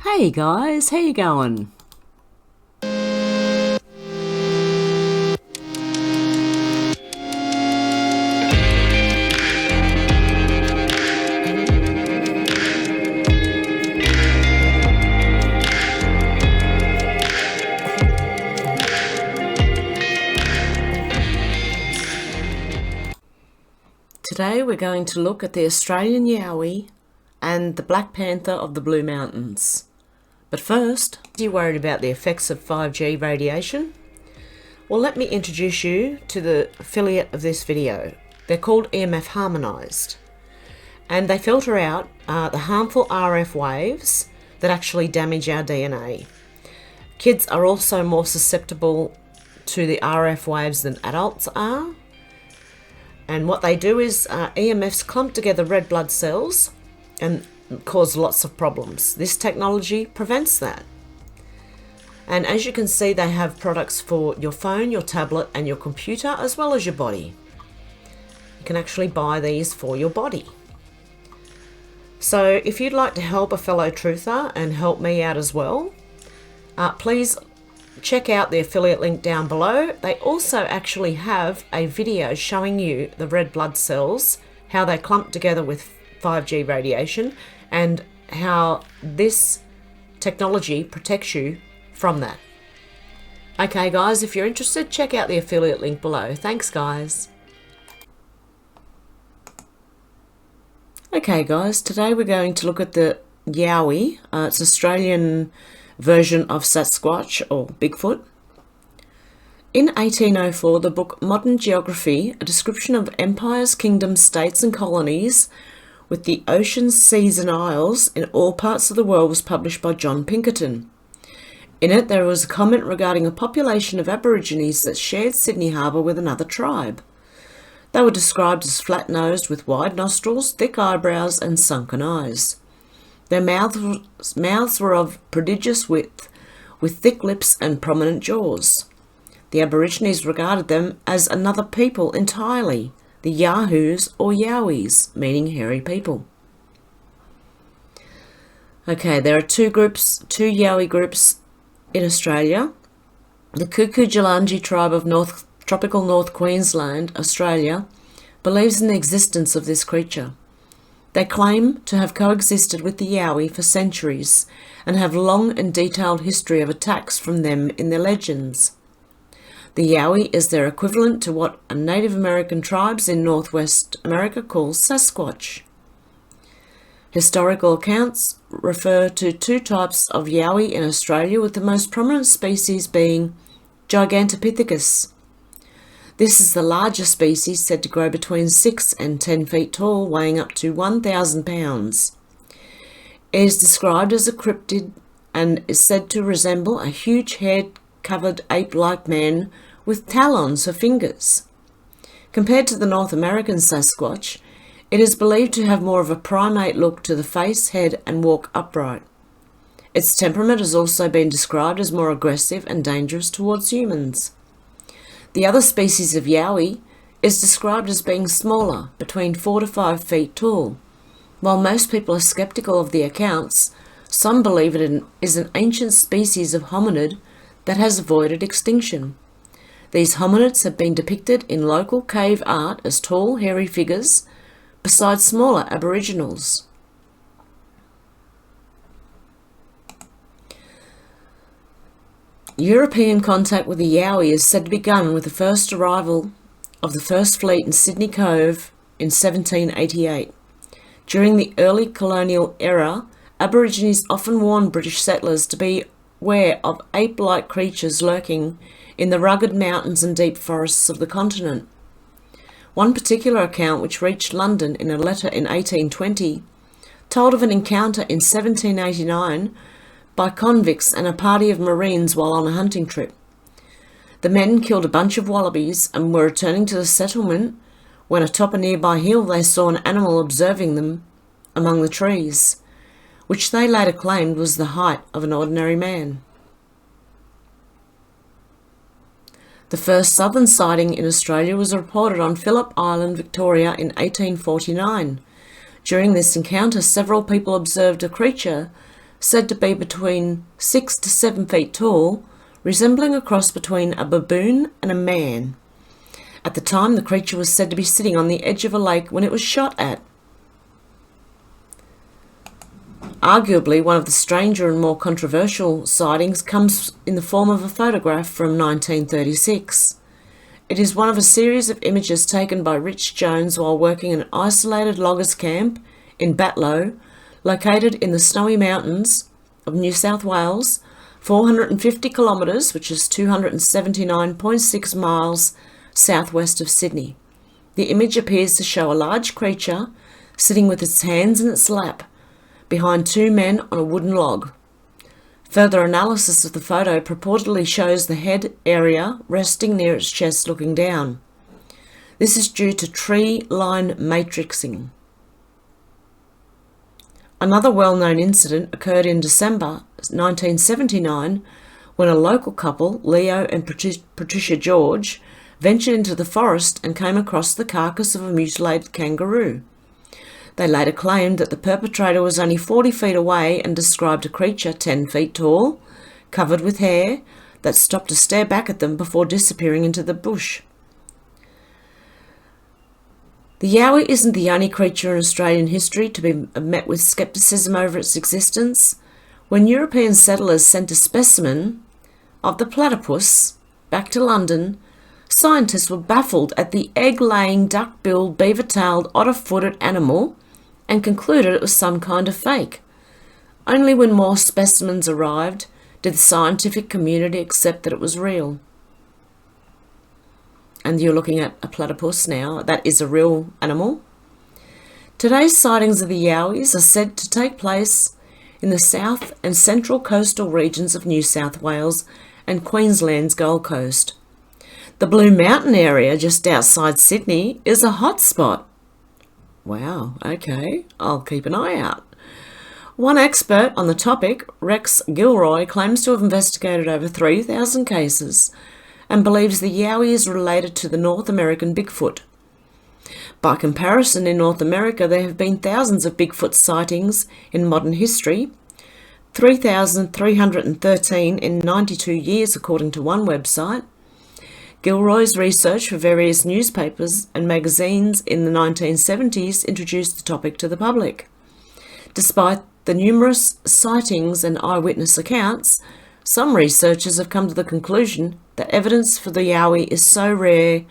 Hey guys, how you going? Today we're going to look at the Australian Yowie and the Black Panther of the Blue Mountains. But first, are you worried about the effects of 5G radiation? Well, let me introduce you to the affiliate of this video. They're called EMF Harmonised, and they filter out the harmful RF waves that actually damage our DNA. Kids are also more susceptible to the RF waves than adults are. And what they do is EMFs clump together red blood cells and cause lots of problems. This technology prevents that. And as you can see, they have products for your phone, your tablet and your computer, as well as your body. You can actually buy these for your body. So if you'd like to help a fellow truther and help me out as well, please check out the affiliate link down below. They also actually have a video showing you the red blood cells, how they clump together with 5G radiation, and how this technology protects you from that. Okay guys, if you're interested, check out the affiliate link below. Thanks guys. Okay guys, today we're going to look at the Yowie. It's Australian version of Sasquatch or Bigfoot. In 1804, the book Modern Geography, a description of empires, kingdoms, states and colonies with the oceans, seas and isles in all parts of the world, was published by John Pinkerton. In it there was a comment regarding a population of Aborigines that shared Sydney Harbour with another tribe. They were described as flat-nosed with wide nostrils, thick eyebrows and sunken eyes. Their mouths were of prodigious width, with thick lips and prominent jaws. The Aborigines regarded them as another people entirely, the Yahoos or Yowies, meaning hairy people. Okay, there are two Yowie groups in Australia. The Kuku-Jalanji tribe of tropical North Queensland, Australia, believes in the existence of this creature. They claim to have coexisted with the Yowie for centuries and have long and detailed history of attacks from them in their legends. The Yowie is their equivalent to what Native American tribes in Northwest America call Sasquatch. Historical accounts refer to two types of Yowie in Australia, with the most prominent species being Gigantopithecus. This is the largest species, said to grow between 6 and 10 feet tall, weighing up to 1,000 pounds. It is described as a cryptid and is said to resemble a huge hair-covered ape-like man with talons for fingers. Compared to the North American Sasquatch, it is believed to have more of a primate look to the face, head and walk upright. Its temperament has also been described as more aggressive and dangerous towards humans. The other species of Yowie is described as being smaller, between 4 to 5 feet tall. While most people are skeptical of the accounts, some believe it is an ancient species of hominid that has avoided extinction. These hominids have been depicted in local cave art as tall, hairy figures, besides smaller aboriginals. European contact with the Yowie is said to have begun with the first arrival of the first fleet in Sydney Cove in 1788. During the early colonial era, Aborigines often warned British settlers to beware of ape-like creatures lurking in the rugged mountains and deep forests of the continent. One particular account, which reached London in a letter in 1820, told of an encounter in 1789 by convicts and a party of Marines while on a hunting trip. The men killed a bunch of wallabies and were returning to the settlement when atop a nearby hill they saw an animal observing them among the trees, which they later claimed was the height of an ordinary man. The first southern sighting in Australia was reported on Phillip Island, Victoria in 1849. During this encounter, several people observed a creature said to be between 6 to 7 feet tall, resembling a cross between a baboon and a man. At the time, the creature was said to be sitting on the edge of a lake when it was shot at. Arguably, one of the stranger and more controversial sightings comes in the form of a photograph from 1936. It is one of a series of images taken by Rich Jones while working in an isolated loggers camp in Batlow, located in the snowy mountains of New South Wales, 450 kilometres, which is 279.6 miles southwest of Sydney. The image appears to show a large creature sitting with its hands in its lap, behind two men on a wooden log. Further analysis of the photo purportedly shows the head area resting near its chest looking down. This is due to tree line matrixing. Another well-known incident occurred in December 1979 when a local couple, Leo and Patricia George, ventured into the forest and came across the carcass of a mutilated kangaroo. They later claimed that the perpetrator was only 40 feet away and described a creature 10 feet tall, covered with hair, that stopped to stare back at them before disappearing into the bush. The Yowie isn't the only creature in Australian history to be met with scepticism over its existence. When European settlers sent a specimen of the platypus back to London, scientists were baffled at the egg-laying, duck-billed, beaver-tailed, otter-footed animal and concluded it was some kind of fake. Only when more specimens arrived did the scientific community accept that it was real. And you're looking at a platypus now. That is a real animal. Today's sightings of the Yowies are said to take place in the south and central coastal regions of New South Wales and Queensland's Gold Coast. The Blue Mountain area just outside Sydney is a hot spot. Wow, okay, I'll keep an eye out. One expert on the topic, Rex Gilroy, claims to have investigated over 3,000 cases and believes the Yowie is related to the North American Bigfoot. By comparison, in North America there have been thousands of Bigfoot sightings in modern history, 3,313 in 92 years according to one website. Gilroy's research for various newspapers and magazines in the 1970s introduced the topic to the public. Despite the numerous sightings and eyewitness accounts, some researchers have come to the conclusion that evidence for the Yowie is so rare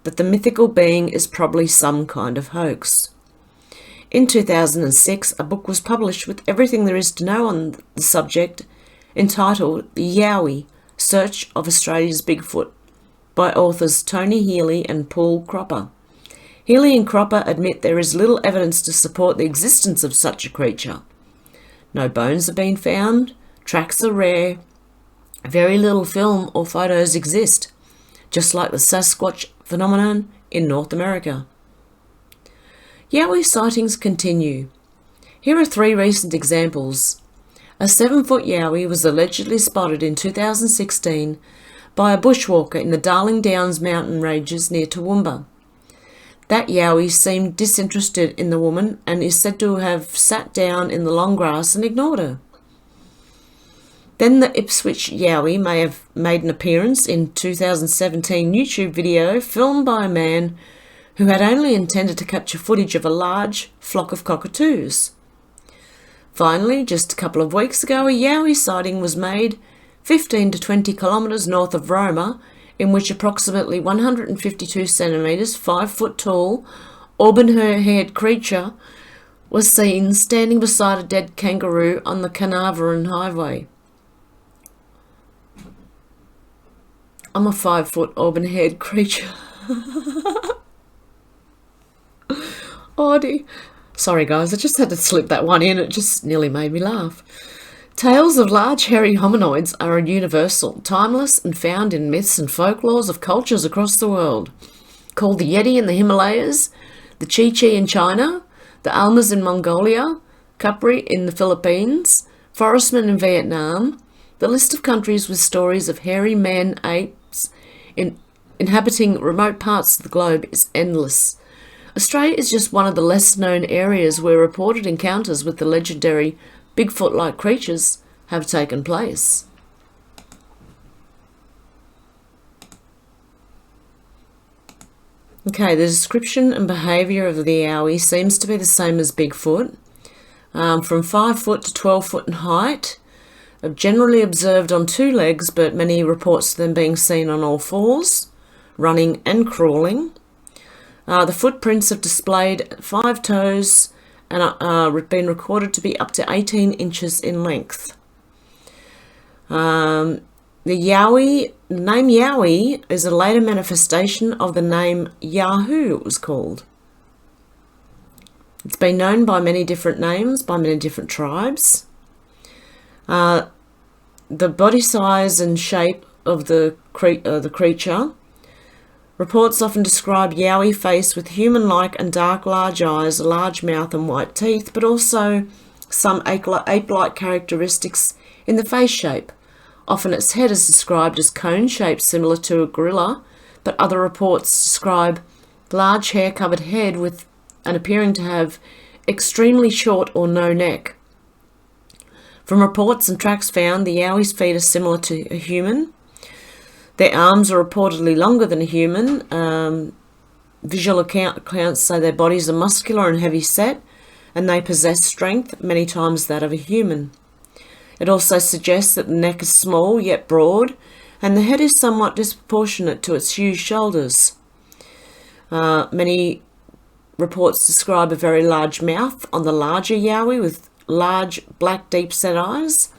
that the mythical being is probably some kind of hoax. In 2006, a book was published with everything there is to know on the subject, entitled The Yowie, Search of Australia's Bigfoot, by authors Tony Healy and Paul Cropper. Healy and Cropper admit there is little evidence to support the existence of such a creature. No bones have been found, tracks are rare, very little film or photos exist, just like the Sasquatch phenomenon in North America. Yowie sightings continue. Here are 3 recent examples. A 7-foot Yowie was allegedly spotted in 2016 by a bushwalker in the Darling Downs mountain ranges near Toowoomba. That Yowie seemed disinterested in the woman and is said to have sat down in the long grass and ignored her. Then the Ipswich Yowie may have made an appearance in 2017 YouTube video filmed by a man who had only intended to capture footage of a large flock of cockatoos. Finally, just a couple of weeks ago, a Yowie sighting was made 15 to 20 kilometres north of Roma, in which approximately 152 centimetres, 5 foot tall, auburn-haired creature was seen standing beside a dead kangaroo on the Carnarvon Highway. I'm a 5-foot auburn-haired creature. Oh dear. Sorry guys, I just had to slip that one in. It just nearly made me laugh. Tales of large hairy hominoids are universal, timeless, and found in myths and folklores of cultures across the world. Called the Yeti in the Himalayas, the Chi-Chi in China, the Almas in Mongolia, Capri in the Philippines, Forestmen in Vietnam. The list of countries with stories of hairy man-apes inhabiting remote parts of the globe is endless. Australia is just one of the less known areas where reported encounters with the legendary Bigfoot-like creatures have taken place. Okay, the description and behaviour of the Yowie seems to be the same as Bigfoot. From 5 foot to 12 foot in height, generally observed on 2 legs, but many reports of them being seen on all 4s, running and crawling. The footprints have displayed 5 toes and been recorded to be up to 18 inches in length. The name Yowie is a later manifestation of the name Yahoo, it was called. It's been known by many different names, by many different tribes. The body size and shape of the creature. Reports often describe Yowie face with human-like and dark large eyes, a large mouth and white teeth, but also some ape-like characteristics in the face shape. Often its head is described as cone-shaped, similar to a gorilla, but other reports describe large hair-covered head with and appearing to have extremely short or no neck. From reports and tracks found, the Yowie's feet are similar to a human. Their arms are reportedly longer than a human. Visual accounts say their bodies are muscular and heavy set, and they possess strength, many times that of a human. It also suggests that the neck is small yet broad, and the head is somewhat disproportionate to its huge shoulders. Many reports describe a very large mouth on the larger Yowie with large black deep-set eyes.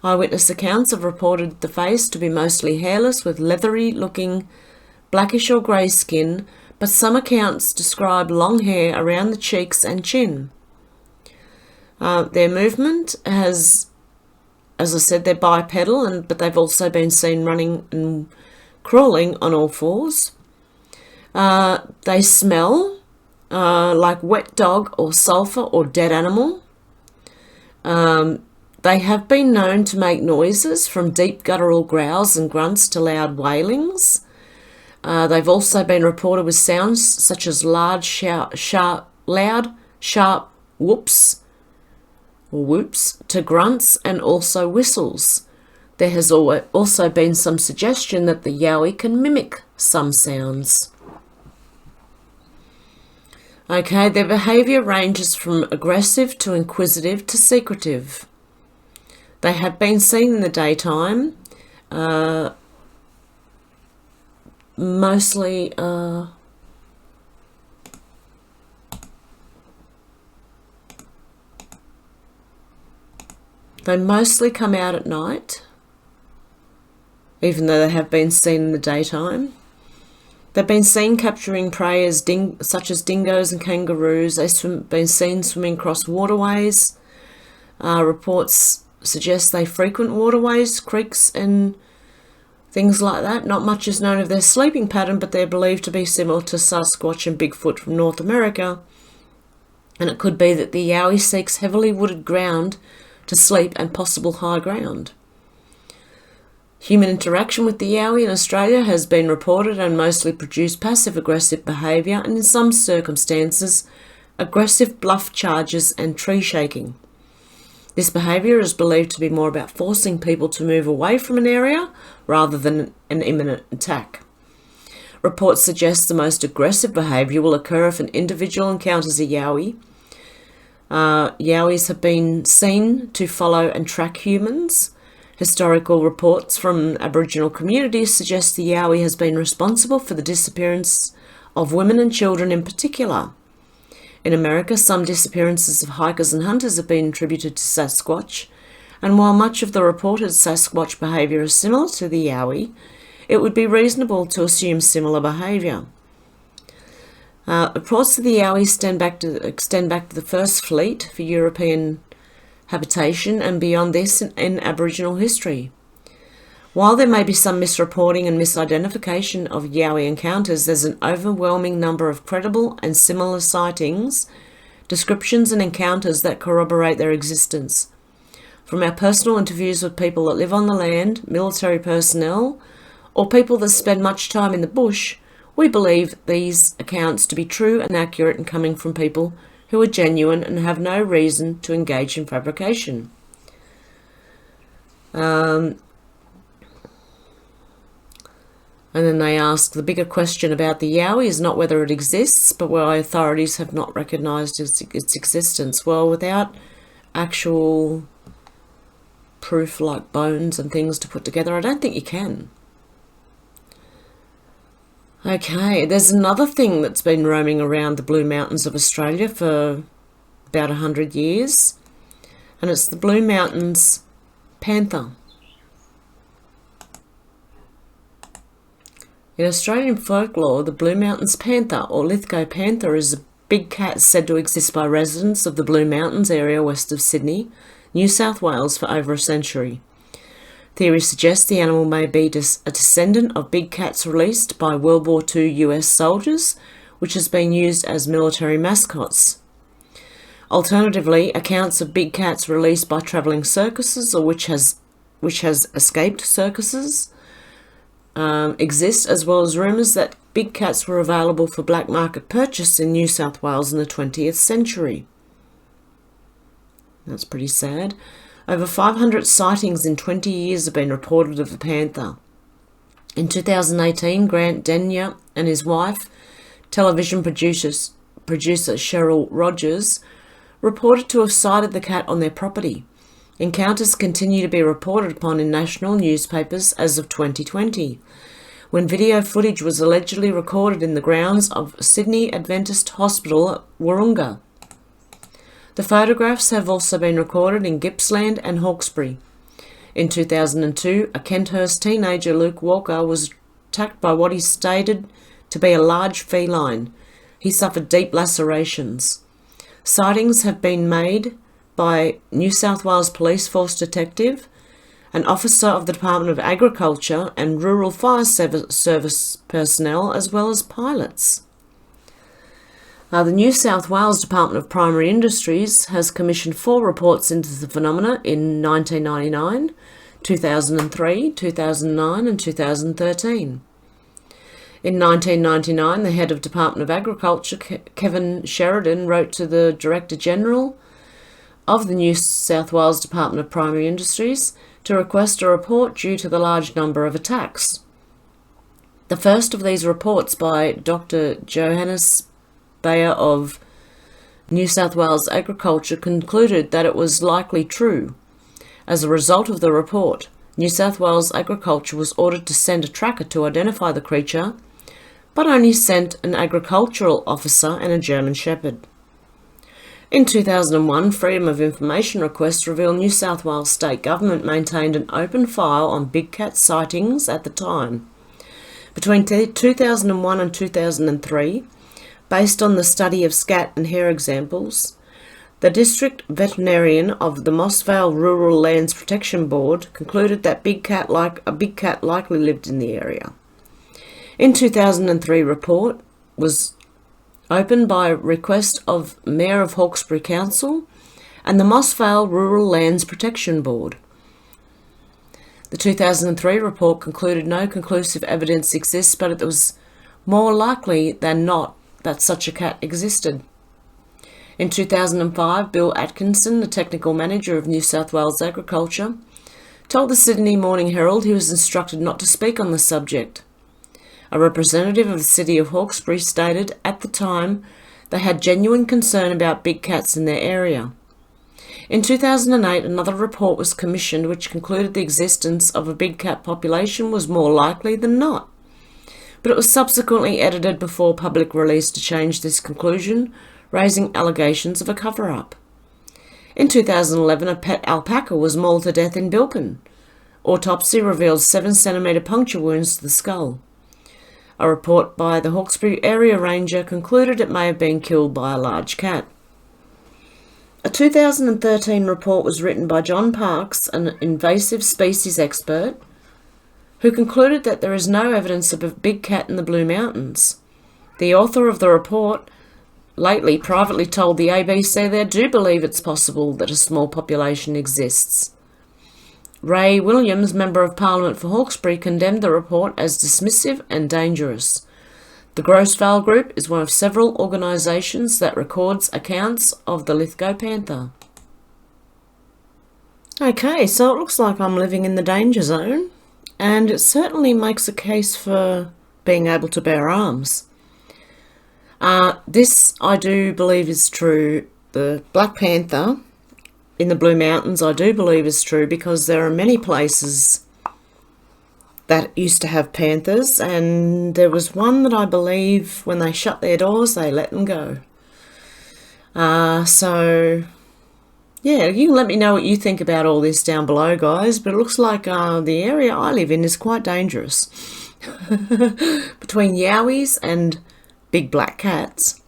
Eyewitness accounts have reported the face to be mostly hairless with leathery-looking blackish or grey skin, but some accounts describe long hair around the cheeks and chin. Their movement has, as I said, they're bipedal, but they've also been seen running and crawling on all 4s. They smell like wet dog or sulphur or dead animal. They have been known to make noises from deep guttural growls and grunts to loud wailings. They've also been reported with sounds such as loud, sharp whoops or whoops to grunts and also whistles. There has also been some suggestion that the Yowie can mimic some sounds. Okay, their behaviour ranges from aggressive to inquisitive to secretive. They have been seen in the daytime, mostly they mostly come out at night, even though they have been seen in the daytime. They've been seen capturing prey such as dingoes and kangaroos. They've been seen swimming across waterways. Reports suggest they frequent waterways, creeks and things like that. Not much is known of their sleeping pattern, but they're believed to be similar to Sasquatch and Bigfoot from North America. And it could be that the Yowie seeks heavily wooded ground to sleep and possible high ground. Human interaction with the Yowie in Australia has been reported and mostly produced passive-aggressive behaviour and in some circumstances aggressive bluff charges and tree shaking. This behaviour is believed to be more about forcing people to move away from an area rather than an imminent attack. Reports suggest the most aggressive behaviour will occur if an individual encounters a Yowie. Yowies have been seen to follow and track humans. Historical reports from Aboriginal communities suggest the Yowie has been responsible for the disappearance of women and children in particular. In America, some disappearances of hikers and hunters have been attributed to Sasquatch, and while much of the reported Sasquatch behaviour is similar to the Yowie, it would be reasonable to assume similar behaviour. Reports of the Yowie extend back to the first fleet for European habitation and beyond this in Aboriginal history. While there may be some misreporting and misidentification of Yowie encounters, there's an overwhelming number of credible and similar sightings, descriptions and encounters that corroborate their existence. From our personal interviews with people that live on the land, military personnel, or people that spend much time in the bush, we believe these accounts to be true and accurate and coming from people who are genuine and have no reason to engage in fabrication. And then they ask, the bigger question about the Yowie is not whether it exists, but why authorities have not recognised its existence. Well, without actual proof like bones and things to put together, I don't think you can. Okay, there's another thing that's been roaming around the Blue Mountains of Australia for about 100 years, and it's the Blue Mountains panther. In Australian folklore, the Blue Mountains panther, or Lithgow panther, is a big cat said to exist by residents of the Blue Mountains area west of Sydney, New South Wales, for over a century. Theory suggests the animal may be a descendant of big cats released by World War II US soldiers, which has been used as military mascots. Alternatively, accounts of big cats released by travelling circuses, or which has escaped circuses, exist, as well as rumours that big cats were available for black market purchase in New South Wales in the 20th century. That's pretty sad. Over 500 sightings in 20 years have been reported of the panther. In 2018, Grant Denyer and his wife, television producer Cheryl Rogers, reported to have sighted the cat on their property. Encounters continue to be reported upon in national newspapers as of 2020, when video footage was allegedly recorded in the grounds of Sydney Adventist Hospital at Wahroonga. The photographs have also been recorded in Gippsland and Hawkesbury. In 2002, a Kenthurst teenager, Luke Walker, was attacked by what he stated to be a large feline. He suffered deep lacerations. Sightings have been made by New South Wales Police Force detective, an officer of the Department of Agriculture and Rural Fire Service personnel, as well as pilots. The New South Wales Department of Primary Industries has commissioned 4 reports into the phenomena in 1999, 2003, 2009 and 2013. In 1999, the head of Department of Agriculture, Kevin Sheridan, wrote to the Director General of the New South Wales Department of Primary Industries to request a report due to the large number of attacks. The first of these reports, by Dr. Johannes Bayer of New South Wales Agriculture, concluded that it was likely true. As a result of the report, New South Wales Agriculture was ordered to send a tracker to identify the creature, but only sent an agricultural officer and a German Shepherd. In 2001, Freedom of Information requests reveal New South Wales State Government maintained an open file on big cat sightings at the time. Between 2001 and 2003, based on the study of scat and hare examples, the district veterinarian of the Moss Vale Rural Lands Protection Board concluded that a big cat likely lived in the area. In 2003, report was opened by request of Mayor of Hawkesbury Council and the Moss Vale Rural Lands Protection Board. The 2003 report concluded no conclusive evidence exists, but it was more likely than not that such a cat existed. In 2005, Bill Atkinson, the technical manager of New South Wales Agriculture, told the Sydney Morning Herald he was instructed not to speak on the subject. A representative of the City of Hawkesbury stated at the time they had genuine concern about big cats in their area. In 2008, another report was commissioned which concluded the existence of a big cat population was more likely than not, but it was subsequently edited before public release to change this conclusion, raising allegations of a cover-up. In 2011, a pet alpaca was mauled to death in Bilpin. Autopsy revealed 7-centimetre puncture wounds to the skull. A report by the Hawkesbury Area Ranger concluded it may have been killed by a large cat. A 2013 report was written by John Parks, an invasive species expert, who concluded that there is no evidence of a big cat in the Blue Mountains. The author of the report lately privately told the ABC they do believe it's possible that a small population exists. Ray Williams, Member of Parliament for Hawkesbury, condemned the report as dismissive and dangerous. The Grossvale Group is one of several organisations that records accounts of the Lithgow panther. Okay, so it looks like I'm living in the danger zone, and it certainly makes a case for being able to bear arms. This I do believe is true. The Black Panther in the Blue Mountains I do believe is true, because there are many places that used to have panthers, and there was one that I believe when they shut their doors they let them go. So yeah, you can let me know what you think about all this down below, guys, but it looks like the area I live in is quite dangerous. Between Yowies and big black cats,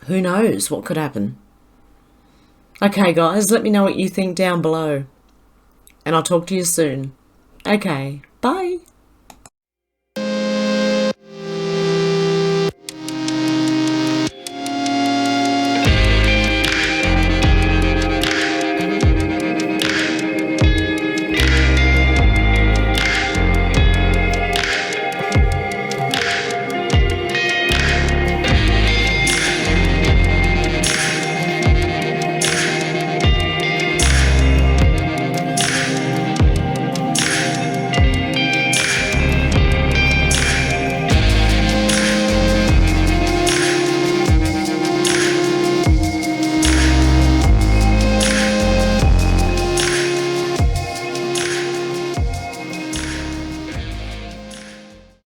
who knows what could happen. Okay guys, let me know what you think down below, and I'll talk to you soon. Okay, bye.